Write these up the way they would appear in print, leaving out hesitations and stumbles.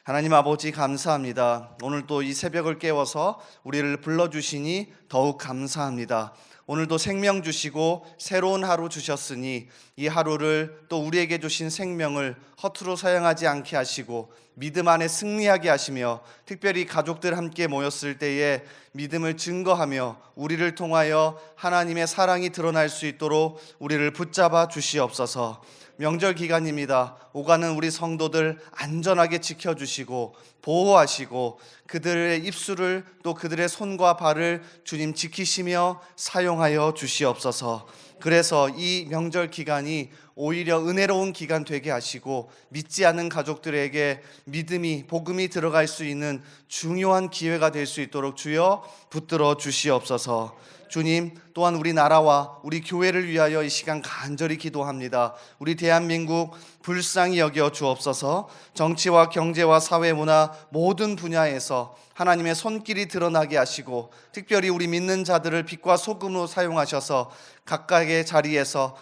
하나님 아버지 감사합니다. 오늘 또 이 새벽을 깨워서 우리를 불러주시니 더욱 감사합니다. 오늘도 생명 주시고 새로운 하루 주셨으니 이 하루를 또 우리에게 주신 생명을 허투루 사용하지 않게 하시고 믿음 안에 승리하게 하시며, 특별히 가족들 함께 모였을 때에 믿음을 증거하며 우리를 통하여 하나님의 사랑이 드러날 수 있도록 우리를 붙잡아 주시옵소서. 명절 기간입니다. 오가는 우리 성도들 안전하게 지켜주시고 보호하시고 그들의 입술을 또 그들의 손과 발을 주님 지키시며 사용하여 주시옵소서. 그래서 이 명절 기간이 오히려 은혜로운 기간 되게 하시고 믿지 않는 가족들에게 믿음이, 복음이 들어갈 수 있는 중요한 기회가 될 수 있도록 주여 붙들어 주시옵소서. 주님, 또한 우리 나라와 우리 교회를 위하여 이 시간 간절히 기도합니다. 우리 대한민국 불쌍히 여겨 주옵소서. 정치와 경제와 사회, 문화 모든 분야에서 하나님의 손길이 드러나게 하시고, 특별히 우리 믿는 자들을 빛과 소금으로 사용하셔서 각자의 자리에서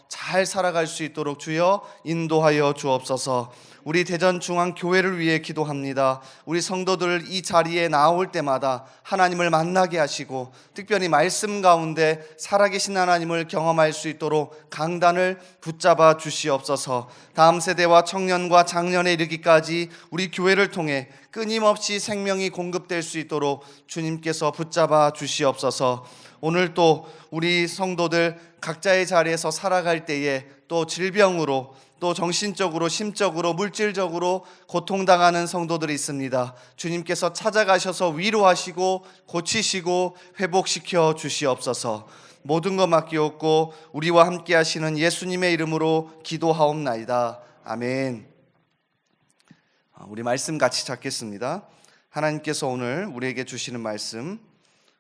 잘 살아갈 수 있도록 주여 인도하여 주옵소서. 우리 대전중앙교회를 위해 기도합니다. 우리 성도들 이 자리에 나올 때마다 하나님을 만나게 하시고, 특별히 말씀 가운데 살아계신 하나님을 경험할 수 있도록 강단을 붙잡아 주시옵소서. 다음 세대와 청년과 장년에 이르기까지 우리 교회를 통해 끊임없이 생명이 공급될 수 있도록 주님께서 붙잡아 주시옵소서. 오늘 또 우리 성도들 각자의 자리에서 살아갈 때에 또 질병으로, 또 정신적으로, 심적으로, 물질적으로 고통당하는 성도들이 있습니다. 주님께서 찾아가셔서 위로하시고 고치시고 회복시켜 주시옵소서. 모든 것 맡기옵고 우리와 함께 하시는 예수님의 이름으로 기도하옵나이다. 아멘. 우리 말씀 같이 찾겠습니다. 하나님께서 오늘 우리에게 주시는 말씀,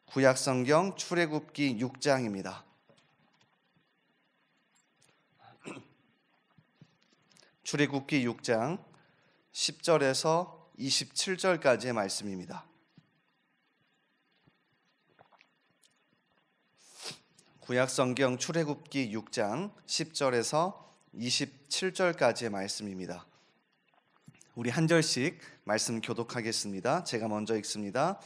구약성경 출애굽기 6장입니다. 출애굽기 6장 10절에서 27절까지의 말씀입니다. 구약성경 출애굽기 6장 10절에서 27절까지의 말씀입니다. 우리 한 절씩 말씀 교독하겠습니다. 제가 먼저 읽습니다.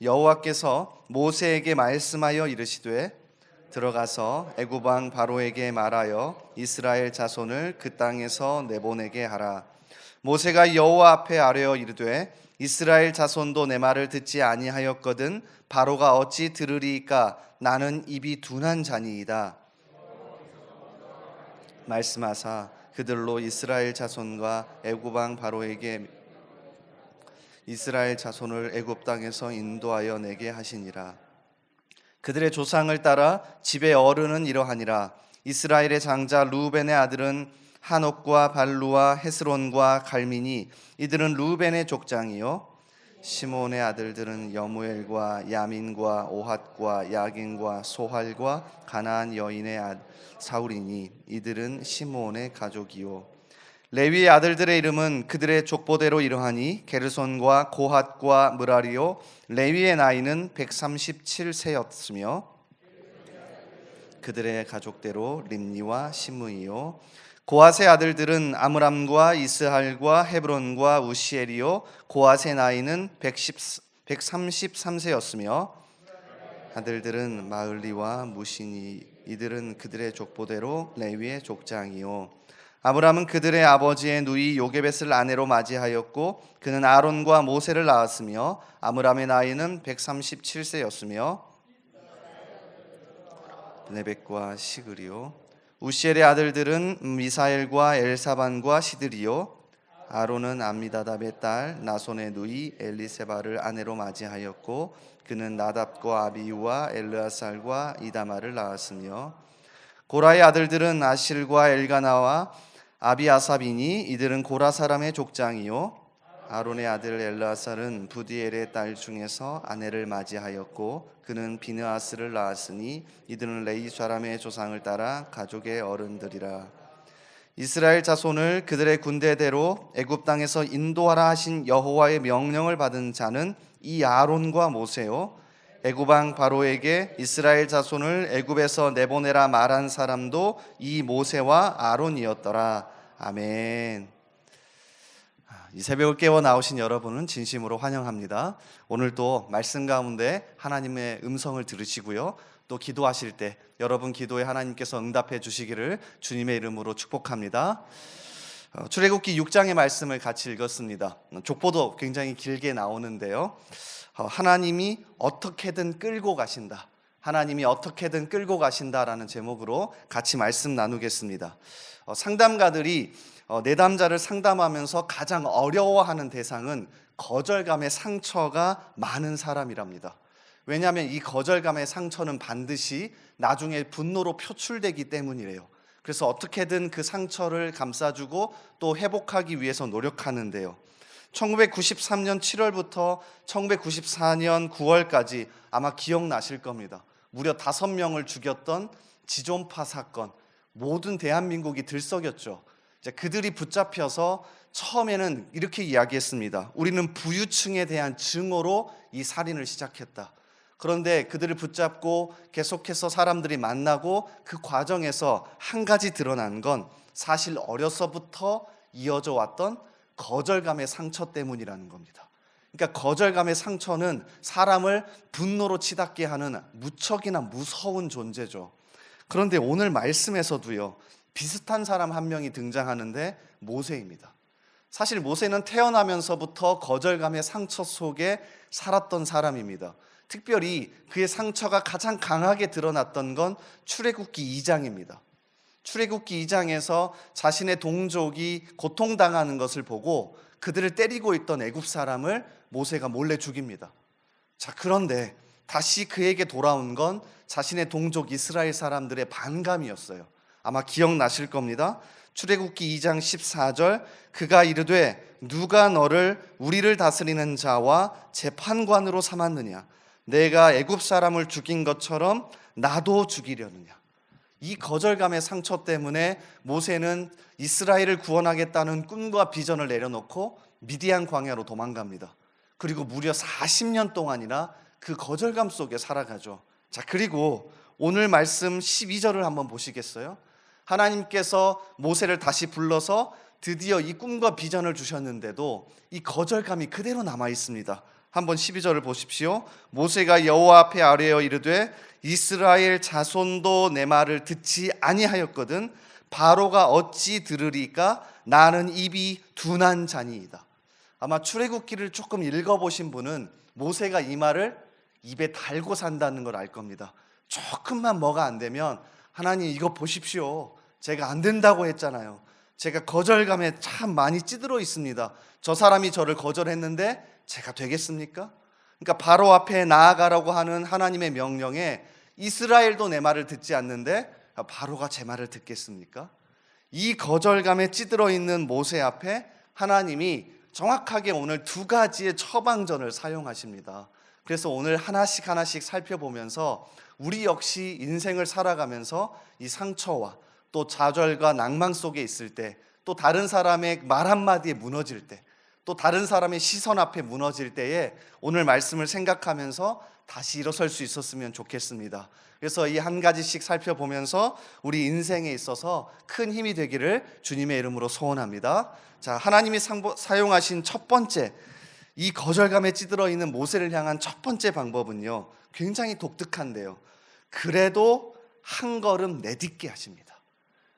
여호와께서 모세에게 말씀하여 이르시되 들어가서 애굽 왕 바로에게 말하여 이스라엘 자손을 그 땅에서 내보내게 하라. 모세가 여호와 앞에 아뢰어 이르되 이스라엘 자손도 내 말을 듣지 아니하였거든 바로가 어찌 들으리이까? 나는 입이 둔한 자니이다. 말씀하사 그들로 이스라엘 자손과 애굽 왕 바로에게 이스라엘 자손을 애굽 땅에서 인도하여 내게 하시니라. 그들의 조상을 따라 집의 어른은 이러하니라. 이스라엘의 장자 루벤의 아들은 한옥과 발루와 헤스론과 갈미니, 이들은 루벤의 족장이요. 시몬의 아들들은 여무엘과 야민과 오핫과 야긴과 소할과 가나안 여인의 사울이니, 이들은 시몬의 가족이요. 레위의 아들들의 이름은 그들의 족보대로 이러하니 게르손과 고핫과 므라리요. 레위의 나이는 137세였으며 그들의 가족대로 림니와 시므이요. 고핫의 아들들은 아므람과 이스할과 헤브론과 우시엘이요. 고핫의 나이는 133세였으며 아들들은 마을리와 무시니, 이들은 그들의 족보대로 레위의 족장이요. 아므람은 그들의 아버지의 누이 요게벳을 아내로 맞이하였고 그는 아론과 모세를 낳았으며 아므람의 나이는 137세였으며 네벡과 시그리요. 우시엘의 아들들은 미사엘과 엘사반과 시드리요. 아론은 암미다답의 딸 나손의 누이 엘리세바를 아내로 맞이하였고 그는 나답과 아비우와 엘르아살과 이다마를 낳았으며 고라의 아들들은 아실과 엘가나와 아비아삽이니, 이들은 고라 사람의 족장이요. 아론의 아들 엘르아살은 부디엘의 딸 중에서 아내를 맞이하였고 그는 비느하스를 낳았으니, 이들은 레위 사람의 조상을 따라 가족의 어른들이라. 이스라엘 자손을 그들의 군대대로 애굽 땅에서 인도하라 하신 여호와의 명령을 받은 자는 이 아론과 모세요. 애굽 왕 바로에게 이스라엘 자손을 애굽에서 내보내라 말한 사람도 이 모세와 아론이었더라. 아멘. 이 새벽을 깨워 나오신 여러분은 진심으로 환영합니다. 오늘도 말씀 가운데 하나님의 음성을 들으시고요. 또 기도하실 때 여러분 기도에 하나님께서 응답해 주시기를 주님의 이름으로 축복합니다. 출애굽기 6장의 말씀을 같이 읽었습니다. 족보도 굉장히 길게 나오는데요. 하나님이 어떻게든 끌고 가신다. 하나님이 어떻게든 끌고 가신다라는 제목으로 같이 말씀 나누겠습니다. 상담가들이 내담자를 상담하면서 가장 어려워하는 대상은 거절감의 상처가 많은 사람이랍니다. 왜냐하면 이 거절감의 상처는 반드시 나중에 분노로 표출되기 때문이래요. 그래서 어떻게든 그 상처를 감싸주고 또 회복하기 위해서 노력하는데요. 1993년 7월부터 1994년 9월까지 아마 기억나실 겁니다. 무려 5명을 죽였던 지존파 사건, 모든 대한민국이 들썩였죠. 그들이 붙잡혀서 처음에는 이렇게 이야기했습니다. 우리는 부유층에 대한 증오로 이 살인을 시작했다. 그런데 그들을 붙잡고 계속해서 사람들이 만나고 그 과정에서 한 가지 드러난 건 사실 어려서부터 이어져 왔던 거절감의 상처 때문이라는 겁니다. 그러니까 거절감의 상처는 사람을 분노로 치닫게 하는 무척이나 무서운 존재죠. 그런데 오늘 말씀에서도요, 비슷한 사람 한 명이 등장하는데 모세입니다. 사실 모세는 태어나면서부터 거절감의 상처 속에 살았던 사람입니다. 특별히 그의 상처가 가장 강하게 드러났던 건 출애굽기 2장입니다. 출애굽기 2장에서 자신의 동족이 고통당하는 것을 보고 그들을 때리고 있던 애굽 사람을 모세가 몰래 죽입니다. 그런데 다시 그에게 돌아온 건 자신의 동족 이스라엘 사람들의 반감이었어요. 아마 기억나실 겁니다. 출애굽기 2장 14절, 그가 이르되 누가 너를 우리를 다스리는 자와 재판관으로 삼았느냐? 내가 애굽 사람을 죽인 것처럼 나도 죽이려느냐? 이 거절감의 상처 때문에 모세는 이스라엘을 구원하겠다는 꿈과 비전을 내려놓고 미디안 광야로 도망갑니다. 그리고 무려 40년 동안이나 그 거절감 속에 살아가죠. 그리고 오늘 말씀 12절을 한번 보시겠어요? 하나님께서 모세를 다시 불러서 드디어 이 꿈과 비전을 주셨는데도 이 거절감이 그대로 남아 있습니다. 한번 12절을 보십시오. 모세가 여호와 앞에 아뢰어 이르되 이스라엘 자손도 내 말을 듣지 아니하였거든 바로가 어찌 들으리까? 나는 입이 둔한 자니이다. 아마 출애굽기를 조금 읽어보신 분은 모세가 이 말을 입에 달고 산다는 걸 알 겁니다. 조금만 뭐가 안 되면 하나님 이거 보십시오. 제가 안 된다고 했잖아요. 제가 거절감에 참 많이 찌들어 있습니다. 저 사람이 저를 거절했는데 제가 되겠습니까? 그러니까 바로 앞에 나아가라고 하는 하나님의 명령에 이스라엘도 내 말을 듣지 않는데 바로가 제 말을 듣겠습니까? 이 거절감에 찌들어 있는 모세 앞에 하나님이 정확하게 오늘 2가지의 처방전을 사용하십니다. 그래서 오늘 하나씩 살펴보면서 우리 역시 인생을 살아가면서 이 상처와 또 좌절과 낭망 속에 있을 때, 또 다른 사람의 말 한마디에 무너질 때, 또 다른 사람의 시선 앞에 무너질 때에 오늘 말씀을 생각하면서 다시 일어설 수 있었으면 좋겠습니다. 그래서 이 한 가지씩 살펴보면서 우리 인생에 있어서 큰 힘이 되기를 주님의 이름으로 소원합니다. 하나님이 사용하신 첫 번째, 이 거절감에 찌들어 있는 모세를 향한 첫 번째 방법은요, 굉장히 독특한데요, 그래도 한 걸음 내딛게 하십니다.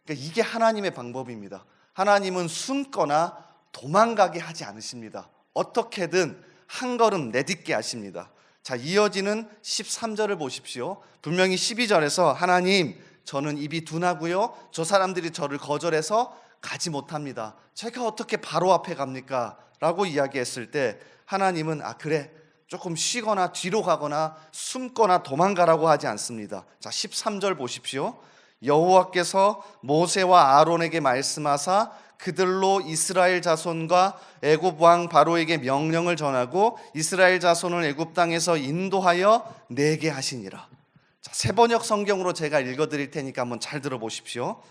그러니까 이게 하나님의 방법입니다. 하나님은 숨거나 도망가게 하지 않으십니다. 어떻게든 한 걸음 내딛게 하십니다. 이어지는 13절을 보십시오. 분명히 12절에서 하나님, 저는 입이 둔하고요, 저 사람들이 저를 거절해서 가지 못합니다. 제가 어떻게 바로 앞에 갑니까? 라고 이야기했을 때 하나님은 그래, 조금 쉬거나 뒤로 가거나 숨거나 도망가라고 하지 않습니다. 13절 보십시오. 여호와께서 모세와 아론에게 말씀하사 그들로 이스라엘 자손과 애굽 왕 바로에게 명령을 전하고 이스라엘 자손을 애굽 땅에서 인도하여 내게 하시니라. 세번역 성경으로 제가 읽어드릴 테니까 한번 잘 들어보십시오.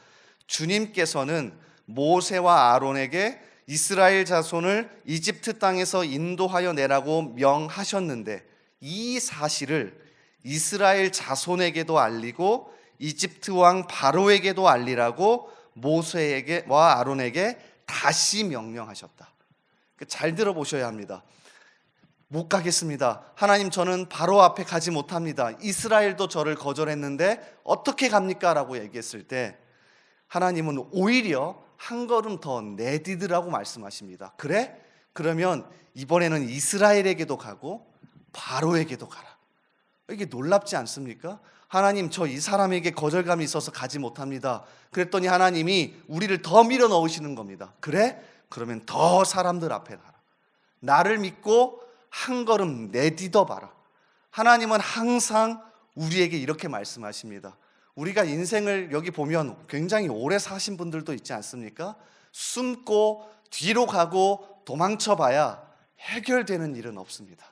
주님께서는 모세와 아론에게 이스라엘 자손을 이집트 땅에서 인도하여 내라고 명하셨는데 이 사실을 이스라엘 자손에게도 알리고 이집트 왕 바로에게도 알리라고 모세에게와 아론에게 다시 명령하셨다. 잘 들어보셔야 합니다. 못 가겠습니다. 하나님, 저는 바로 앞에 가지 못합니다. 이스라엘도 저를 거절했는데 어떻게 갑니까? 라고 얘기했을 때 하나님은 오히려 한 걸음 더 내디드라고 말씀하십니다. 그래? 그러면 이번에는 이스라엘에게도 가고 바로에게도 가라. 이게 놀랍지 않습니까? 하나님, 저 이 사람에게 거절감이 있어서 가지 못합니다. 그랬더니 하나님이 우리를 더 밀어 넣으시는 겁니다. 그래? 그러면 더 사람들 앞에 가라. 나를 믿고 한 걸음 내디뎌 봐라. 하나님은 항상 우리에게 이렇게 말씀하십니다. 우리가 인생을 여기 보면 굉장히 오래 사신 분들도 있지 않습니까? 숨고 뒤로 가고 도망쳐 봐야 해결되는 일은 없습니다.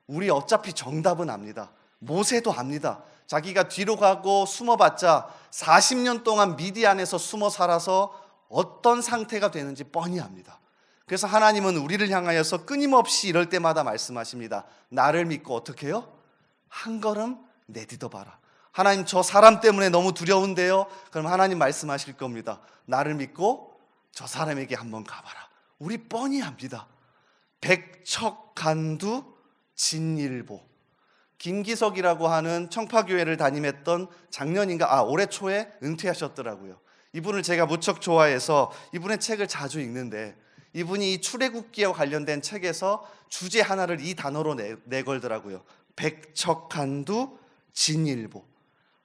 우리 어차피 정답은 압니다. 모세도 압니다. 자기가 뒤로 가고 숨어봤자 40년 동안 미디안에서 숨어 살아서 어떤 상태가 되는지 뻔히 압니다. 그래서 하나님은 우리를 향하여서 끊임없이 이럴 때마다 말씀하십니다. 나를 믿고 어떻게 해요? 한 걸음 내디뎌 봐라. 하나님, 저 사람 때문에 너무 두려운데요? 그럼 하나님 말씀하실 겁니다. 나를 믿고 저 사람에게 한번 가봐라. 우리 뻔히 압니다. 백척간두 진일보. 김기석이라고 하는 청파교회를 담임했던 작년인가 올해 초에 은퇴하셨더라고요. 이분을 제가 무척 좋아해서 이분의 책을 자주 읽는데 이분이 이 출애굽기와 관련된 책에서 주제 하나를 이 단어로 내걸더라고요. 백척간두 진일보.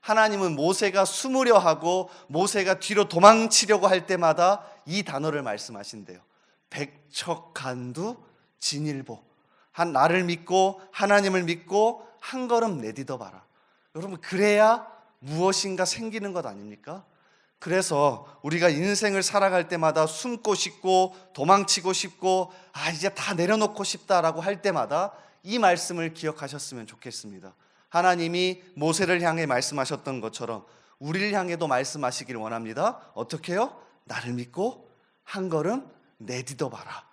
하나님은 모세가 숨으려 하고 모세가 뒤로 도망치려고 할 때마다 이 단어를 말씀하신대요. 백척간두 진일보. 나를 믿고 하나님을 믿고 한 걸음 내디뎌 봐라. 여러분, 그래야 무엇인가 생기는 것 아닙니까? 그래서 우리가 인생을 살아갈 때마다 숨고 싶고 도망치고 싶고 이제 다 내려놓고 싶다라고 할 때마다 이 말씀을 기억하셨으면 좋겠습니다. 하나님이 모세를 향해 말씀하셨던 것처럼 우리를 향해도 말씀하시길 원합니다. 어떻게 해요? 나를 믿고 한 걸음 내디뎌 봐라.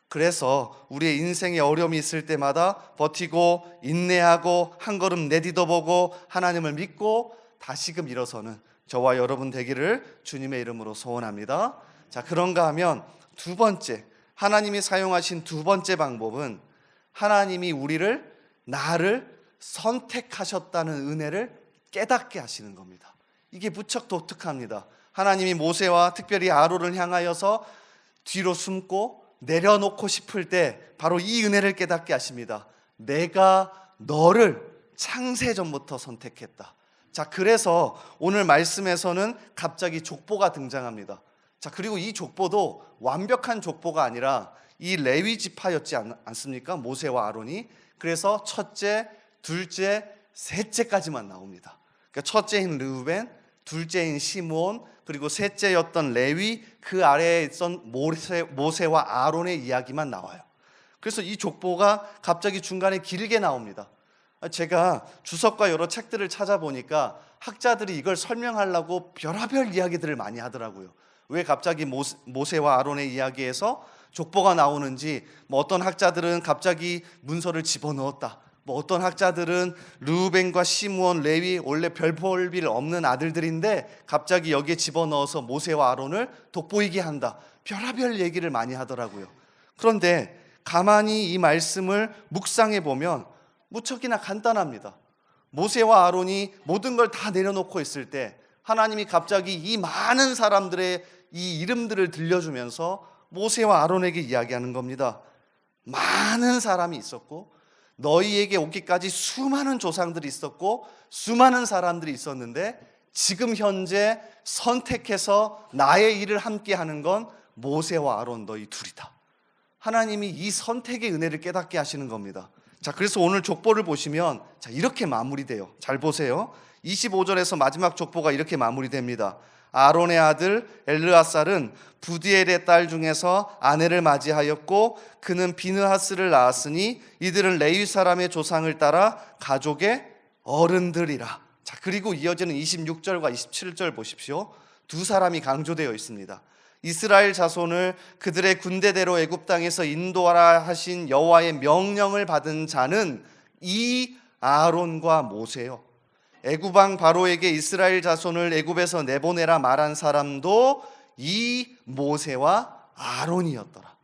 그래서 우리의 인생에 어려움이 있을 때마다 버티고 인내하고 한 걸음 내디뎌 보고 하나님을 믿고 다시금 일어서는 저와 여러분 되기를 주님의 이름으로 소원합니다. 자, 그런가 하면 두 번째, 하나님이 사용하신 두 번째 방법은 하나님이 나를 선택하셨다는 은혜를 깨닫게 하시는 겁니다. 이게 무척 독특합니다. 하나님이 모세와 특별히 아론을 향하여서 뒤로 숨고 내려놓고 싶을 때 바로 이 은혜를 깨닫게 하십니다. 내가 너를 창세전부터 선택했다. 자, 그래서 오늘 말씀에서는 갑자기 족보가 등장합니다. 자, 그리고 이 족보도 완벽한 족보가 아니라 이 레위 지파였지 않습니까? 모세와 아론이. 그래서 첫째, 둘째, 셋째까지만 나옵니다. 그러니까 첫째인 르우벤, 둘째인 시므온, 그리고 셋째였던 레위, 그 아래에 있던 모세와 아론의 이야기만 나와요. 그래서 이 족보가 갑자기 중간에 길게 나옵니다. 제가 주석과 여러 책들을 찾아보니까 학자들이 이걸 설명하려고 별의별 이야기들을 많이 하더라고요. 왜 갑자기 모세와 아론의 이야기에서 족보가 나오는지, 어떤 학자들은 갑자기 문서를 집어넣었다, 어떤 학자들은 르우벤과 시므온, 레위 원래 별 볼 일 없는 아들들인데 갑자기 여기에 집어넣어서 모세와 아론을 돋보이게 한다, 별의별 얘기를 많이 하더라고요. 그런데 가만히 이 말씀을 묵상해 보면 무척이나 간단합니다. 모세와 아론이 모든 걸 다 내려놓고 있을 때 하나님이 갑자기 이 많은 사람들의 이 이름들을 들려주면서 모세와 아론에게 이야기하는 겁니다. 많은 사람이 있었고 너희에게 오기까지 수많은 조상들이 있었고 수많은 사람들이 있었는데 지금 현재 선택해서 나의 일을 함께 하는 건 모세와 아론 너희 둘이다. 하나님이 이 선택의 은혜를 깨닫게 하시는 겁니다. 자, 그래서 오늘 족보를 보시면 이렇게 마무리돼요. 잘 보세요. 25절에서 마지막 족보가 이렇게 마무리됩니다. 아론의 아들 엘르아살은 부디엘의 딸 중에서 아내를 맞이하였고 그는 비느하스를 낳았으니 이들은 레위 사람의 조상을 따라 가족의 어른들이라. 자, 그리고 이어지는 26절과 27절 보십시오. 두 사람이 강조되어 있습니다. 이스라엘 자손을 그들의 군대대로 애굽 땅에서 인도하라 하신 여호와의 명령을 받은 자는 이 아론과 모세요. 애굽 왕 바로에게 이스라엘 자손을 애굽에서 내보내라 말한 사람도 이 모세와 아론이었더라.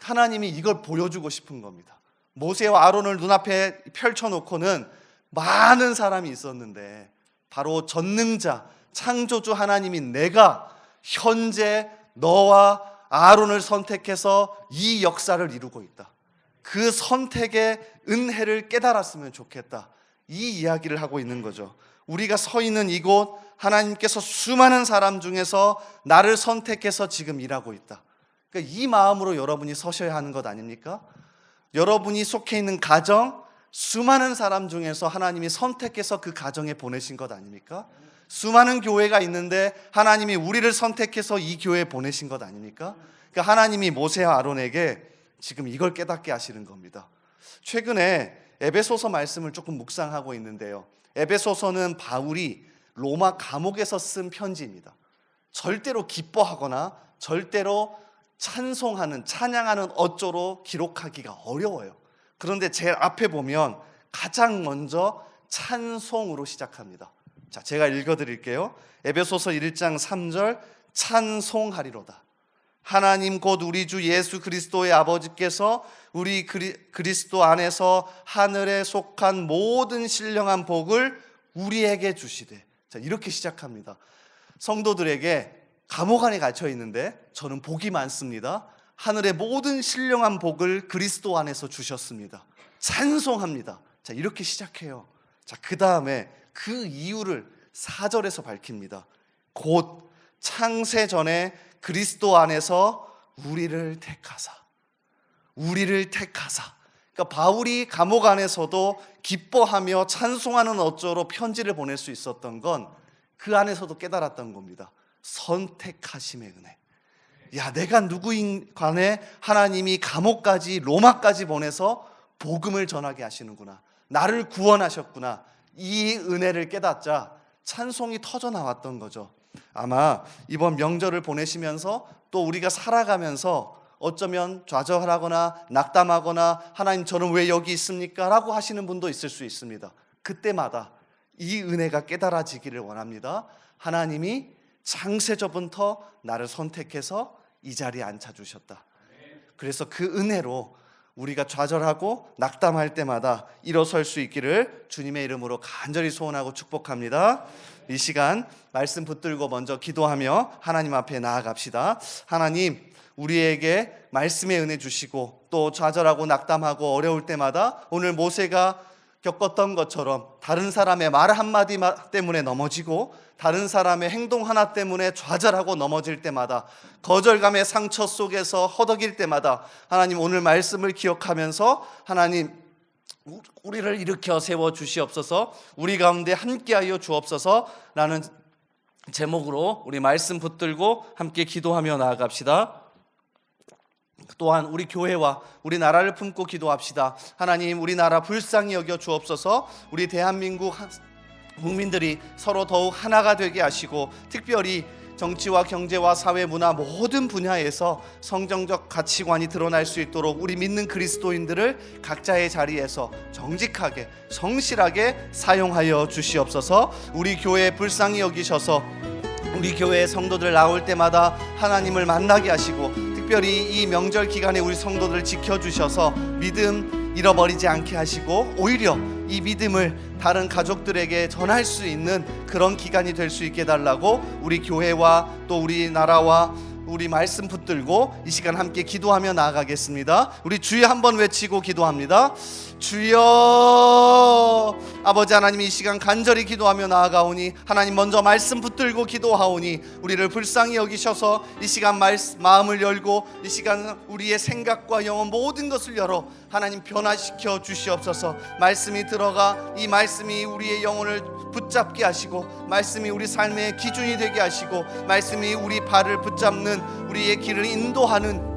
하나님이 이걸 보여주고 싶은 겁니다. 모세와 아론을 눈앞에 펼쳐놓고는 많은 사람이 있었는데 바로 전능자 창조주 하나님이 내가 현재 너와 아론을 선택해서 이 역사를 이루고 있다. 그 선택의 은혜를 깨달았으면 좋겠다. 이 이야기를 하고 있는 거죠. 우리가 서 있는 이곳, 하나님께서 수많은 사람 중에서 나를 선택해서 지금 일하고 있다. 그러니까 이 마음으로 여러분이 서셔야 하는 것 아닙니까? 여러분이 속해 있는 가정, 수많은 사람 중에서 하나님이 선택해서 그 가정에 보내신 것 아닙니까? 수많은 교회가 있는데 하나님이 우리를 선택해서 이 교회에 보내신 것 아닙니까? 그러니까 하나님이 모세와 아론에게 지금 이걸 깨닫게 하시는 겁니다. 최근에 에베소서 말씀을 조금 묵상하고 있는데요. 에베소서는 바울이 로마 감옥에서 쓴 편지입니다. 절대로 기뻐하거나 절대로 찬송하는, 찬양하는 어조로 기록하기가 어려워요. 그런데 제일 앞에 보면 가장 먼저 찬송으로 시작합니다. 자, 제가 읽어드릴게요. 에베소서 1장 3절 찬송하리로다. 하나님 곧 우리 주 예수 그리스도의 아버지께서 우리 그리스도 안에서 하늘에 속한 모든 신령한 복을 우리에게 주시되. 자, 이렇게 시작합니다. 성도들에게 감옥 안에 갇혀 있는데 저는 복이 많습니다. 하늘의 모든 신령한 복을 그리스도 안에서 주셨습니다. 찬송합니다. 자, 이렇게 시작해요. 자, 그 다음에 그 이유를 4절에서 밝힙니다. 곧 창세 전에 그리스도 안에서 우리를 택하사. 그러니까 바울이 감옥 안에서도 기뻐하며 찬송하는 어조로 편지를 보낼 수 있었던 건 그 안에서도 깨달았던 겁니다. 선택하심의 은혜. 야, 내가 누구인 간에 하나님이 감옥까지, 로마까지 보내서 복음을 전하게 하시는구나. 나를 구원하셨구나. 이 은혜를 깨닫자 찬송이 터져 나왔던 거죠. 아마 이번 명절을 보내시면서 또 우리가 살아가면서 어쩌면 좌절하거나 낙담하거나 하나님 저는 왜 여기 있습니까? 라고 하시는 분도 있을 수 있습니다. 그때마다 이 은혜가 깨달아지기를 원합니다. 하나님이 창세전부터 나를 선택해서 이 자리에 앉혀주셨다. 그래서 그 은혜로 우리가 좌절하고 낙담할 때마다 일어설 수 있기를 주님의 이름으로 간절히 소원하고 축복합니다. 이 시간 말씀 붙들고 먼저 기도하며 하나님 앞에 나아갑시다. 하나님, 우리에게 말씀의 은혜 주시고 또 좌절하고 낙담하고 어려울 때마다 오늘 모세가 겪었던 것처럼 다른 사람의 말 한마디 때문에 넘어지고 다른 사람의 행동 하나 때문에 좌절하고 넘어질 때마다 거절감의 상처 속에서 허덕일 때마다 하나님 오늘 말씀을 기억하면서 하나님 우리를 일으켜 세워 주시옵소서. 우리 가운데 함께하여 주옵소서. 라는 제목으로 우리 말씀 붙들고 함께 기도하며 나아갑시다. 또한 우리 교회와 우리 나라를 품고 기도합시다. 하나님, 우리나라 불쌍히 여겨 주옵소서. 우리 대한민국 국민들이 서로 더욱 하나가 되게 하시고 특별히 정치와 경제와 사회, 문화 모든 분야에서 성경적 가치관이 드러날 수 있도록 우리 믿는 그리스도인들을 각자의 자리에서 정직하게 성실하게 사용하여 주시옵소서. 우리 교회에 불쌍히 여기셔서 우리 교회의 성도들 나올 때마다 하나님을 만나게 하시고 특별히 이 명절 기간에 우리 성도들 지켜주셔서 믿음 잃어버리지 않게 하시고 오히려 이 믿음을 다른 가족들에게 전할 수 있는 그런 기간이 될 수 있게 해달라고 우리 교회와 또 우리 나라와 우리 말씀 붙들고 이 시간 함께 기도하며 나아가겠습니다. 우리 주여 한번 외치고 기도합니다. 주여. 아버지 하나님, 이 시간 간절히 기도하며 나아가오니 하나님 먼저 말씀 붙들고 기도하오니 우리를 불쌍히 여기셔서 이 시간 마음을 열고 이 시간 우리의 생각과 영혼 모든 것을 열어 하나님 변화시켜 주시옵소서. 말씀이 들어가 이 말씀이 우리의 영혼을 붙잡게 하시고 말씀이 우리 삶의 기준이 되게 하시고 말씀이 우리 발을 붙잡는 우리의 길을 인도하는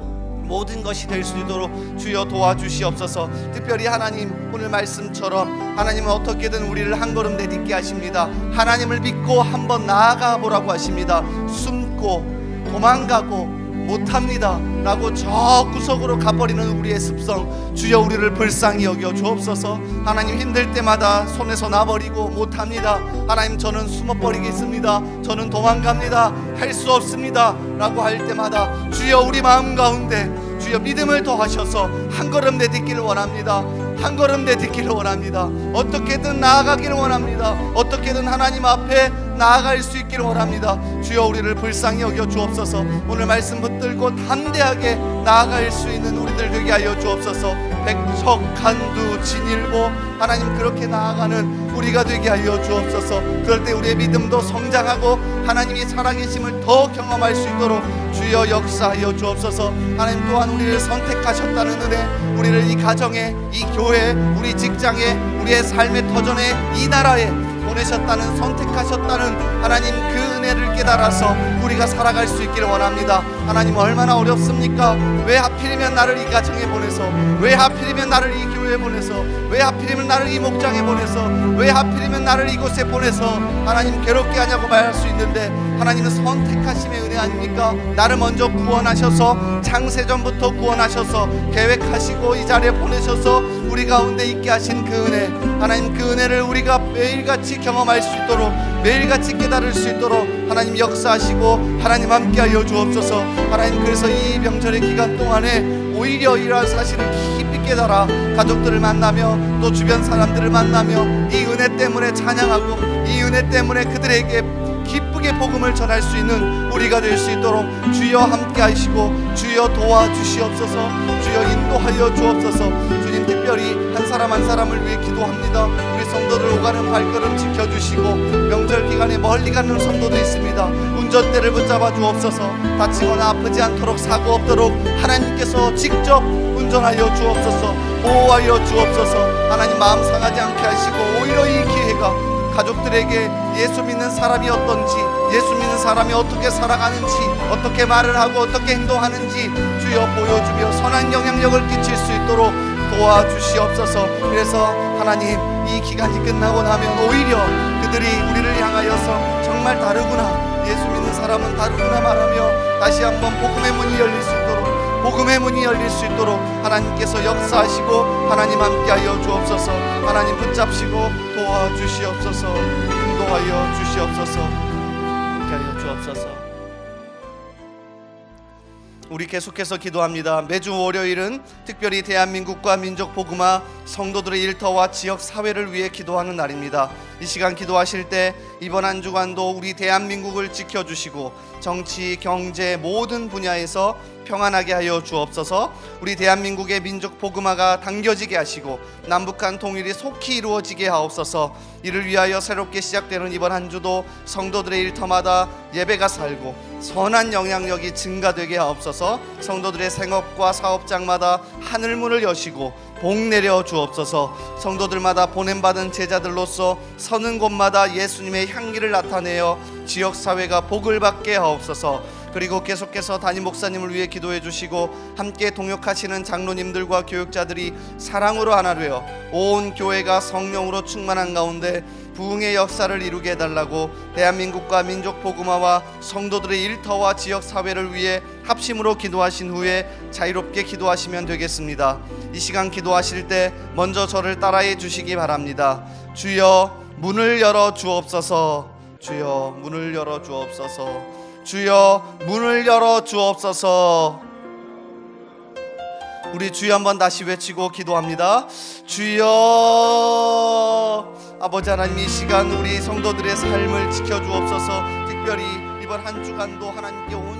모든 것이 될 수 있도록 주여 도와주시옵소서. 특별히 하나님 오늘 말씀처럼 하나님은 어떻게든 우리를 한 걸음 내딛게 하십니다. 하나님을 믿고 한번 나아가 보라고 하십니다. 숨고 도망가고 못합니다 라고 저 구석으로 가버리는 우리의 습성, 주여 우리를 불쌍히 여겨 주옵소서. 하나님 힘들 때마다 손에서 놔버리고 못합니다, 하나님 저는 숨어버리겠습니다, 저는 도망갑니다, 할 수 없습니다 라고 할 때마다 주여 우리 마음 가운데 주여 믿음을 더하셔서 한 걸음 내딛기를 원합니다. 한 걸음 내딛기를 원합니다. 어떻게든 나아가기를 원합니다. 어떻게든 하나님 앞에 나아갈 수 있기를 원합니다. 주여 우리를 불쌍히 여겨 주옵소서. 오늘 말씀 붙들고 담대하게 나아갈 수 있는 우리들 되게 하여 주옵소서. 백척, 간두, 진일보 하나님 그렇게 나아가는 우리가 되게 하여 주옵소서. 그럴 때 우리의 믿음도 성장하고 하나님이 살아계심을 더 경험할 수 있도록 주여 역사하여 주옵소서. 하나님 또한 우리를 선택하셨다는 은혜, 우리를 이 가정에, 이 교회에, 우리 직장에, 우리의 삶의 터전에, 이 나라에 보내셨다는, 선택하셨다는 하나님 그 은혜를 깨달아서 우리가 살아갈 수 있기를 원합니다. 하나님 얼마나 어렵습니까? 왜 하필이면 나를 이 가정에 보내서, 왜 하필이면 나를 이 교회에 보내서, 왜 하필이면 나를 이 목장에 보내서, 왜 하필이면 나를 이곳에 보내서 하나님 괴롭게 하냐고 말할 수 있는데, 하나님은 선택하심의 은혜 아닙니까? 나를 먼저 구원하셔서, 창세전부터 구원하셔서 계획하시고 이 자리에 보내셔서 우리 가운데 있게 하신 그 은혜, 하나님 그 은혜를 우리가 매일같이 경험할 수 있도록, 매일같이 깨달을 수 있도록 하나님 역사하시고 하나님 함께하여 주옵소서. 하나님 그래서 이 명절의 기간 동안에 오히려 이러한 사실을 깊이 깨달아 가족들을 만나며 또 주변 사람들을 만나며 이 은혜 때문에 찬양하고 이 은혜 때문에 그들에게 기쁘게 복음을 전할 수 있는 우리가 될 수 있도록 주여 함께 하시고 주여 도와주시옵소서. 주여 인도하여 주옵소서. 주님 특별히 한 사람 한 사람을 위해 기도합니다. 우리 성도들 오가는 발걸음 지켜주시고 명절 기간에 멀리 가는 성도도 있습니다. 운전대를 붙잡아 주옵소서. 다치거나 아프지 않도록 사고 없도록 하나님께서 직접 운전하여 주옵소서. 보호하여 주옵소서. 하나님 마음 상하지 않게 하시고 오히려 이 기회가 가족들에게 예수 믿는 사람이 어떤지, 예수 믿는 사람이 어떻게 살아가는지, 어떻게 말을 하고 어떻게 행동하는지 주여 보여주며 선한 영향력을 끼칠 수 있도록 도와주시옵소서. 그래서 하나님 이 기간이 끝나고 나면 오히려 그들이 우리를 향하여서 정말 다르구나, 예수 믿는 사람은 다르구나 말하며 다시 한번 복음의 문이 열릴 수 있도록, 복음의 문이 열릴 수 있도록 하나님께서 역사하시고 하나님 함께하여 주옵소서. 하나님 붙잡시고 도와주시옵소서. 인도하여 주시옵소서. 함께하여 주옵소서. 우리 계속해서 기도합니다. 매주 월요일은 특별히 대한민국과 민족 복음화, 성도들의 일터와 지역 사회를 위해 기도하는 날입니다. 이 시간 기도하실 때 이번 한 주간도 우리 대한민국을 지켜주시고 정치, 경제 모든 분야에서 평안하게 하여 주옵소서. 우리 대한민국의 민족 복음화가 당겨지게 하시고 남북한 통일이 속히 이루어지게 하옵소서. 이를 위하여 새롭게 시작되는 이번 한 주도 성도들의 일터마다 예배가 살고 선한 영향력이 증가되게 하옵소서. 성도들의 생업과 사업장마다 하늘문을 여시고 복 내려 주옵소서. 성도들마다 보냄받은 제자들로서 서는 곳마다 예수님의 향기를 나타내어 지역사회가 복을 받게 하옵소서. 그리고 계속해서 담임 목사님을 위해 기도해 주시고 함께 동역하시는 장로님들과 교육자들이 사랑으로 하나 되어 온 교회가 성령으로 충만한 가운데 부흥의 역사를 이루게 해달라고 대한민국과 민족 복음화와 성도들의 일터와 지역 사회를 위해 합심으로 기도하신 후에 자유롭게 기도하시면 되겠습니다. 이 시간 기도하실 때 먼저 저를 따라해 주시기 바랍니다. 주여 문을 열어 주옵소서. 주여 문을 열어 주옵소서. 주여 문을 열어 주옵소서. 우리 주여 한번 다시 외치고 기도합니다. 주여. 아버지 하나님, 이 시간 우리 성도들의 삶을 지켜주옵소서. 특별히 이번 한 주간도 하나님께 온